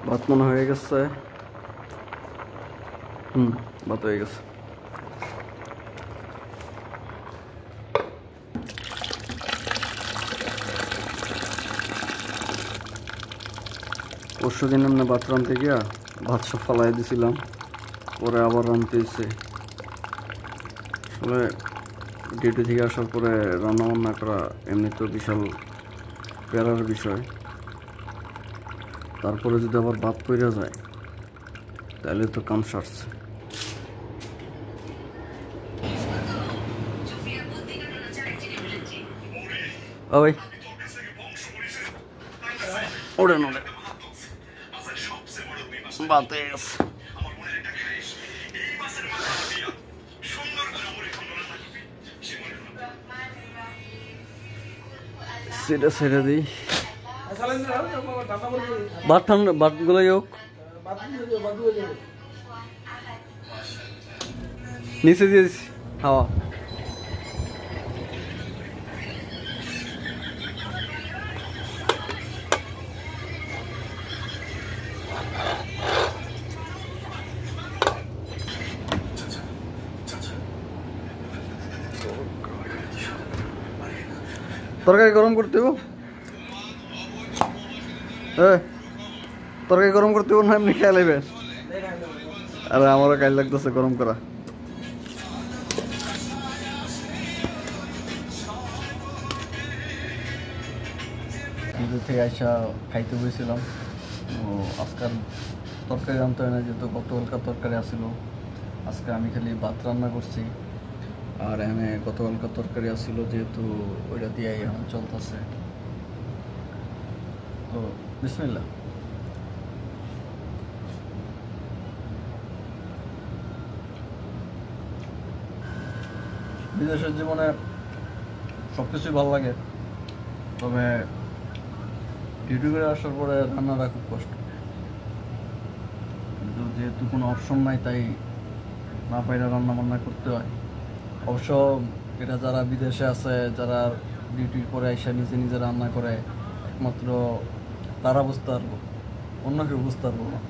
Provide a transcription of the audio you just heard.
ভাত মনে হয়ে গেছে। ভাত হয়ে গেছে। পরশুদিন এমনি ভাত রাঁধতে গিয়া ভাত সব ফালাই দিছিলাম, পরে আবার রাঁধতে হয়েছে। আসলে ডিউটি থেকে আসার পরে রান্না বান্না করা এমনি তো বিশাল প্যারার বিষয়, তারপরে যদি আবার ভাত পইরা যায় তাহলে তো কাম সারছে। ওই ওড়েন ওড়েন ভাত হয়ে গেছে। সেটা ছেড়ে দিই, ভাত ঠান্ডা ভাতগুলো হোক নিচে দিয়েছি হাওয়া। তরকারি গরম করতে হবো, তরকারি গরম করতে হবো না এমনি খেয়াল আইবেন? আরে আমারও কাজ লাগতেছে গরম করা। কিন্তু থেকে আইসা খাইতে বসেছিলাম, আজকাল তরকারি রান্নতে হয় না, যেহেতু গতকালকার তরকারি আসছিল। আজকে আমি খালি ভাত রান্না করছি, আর এখানে গতকালকার তরকারি আসছিল যেহেতু ওইটা দিয়েই এখন চলতেছে। তো বিসমিল্লাহ। বিদেশের জীবনে সব কিছুই ভালো লাগে, তবে ডিউটি করে আসার পরে রান্নাটা খুব কষ্ট। কিন্তু যেহেতু কোনো অপশন নাই, তাই না পাইলে রান্না বান্না করতে হয়। অবশ্য এটা যারা বিদেশে আছে, যারা ডিউটির পরে এসে নিজে নিজে রান্না করে, একমাত্র তারা বুঝতে পারবো, অন্য কেউ বুঝতে পারবো না।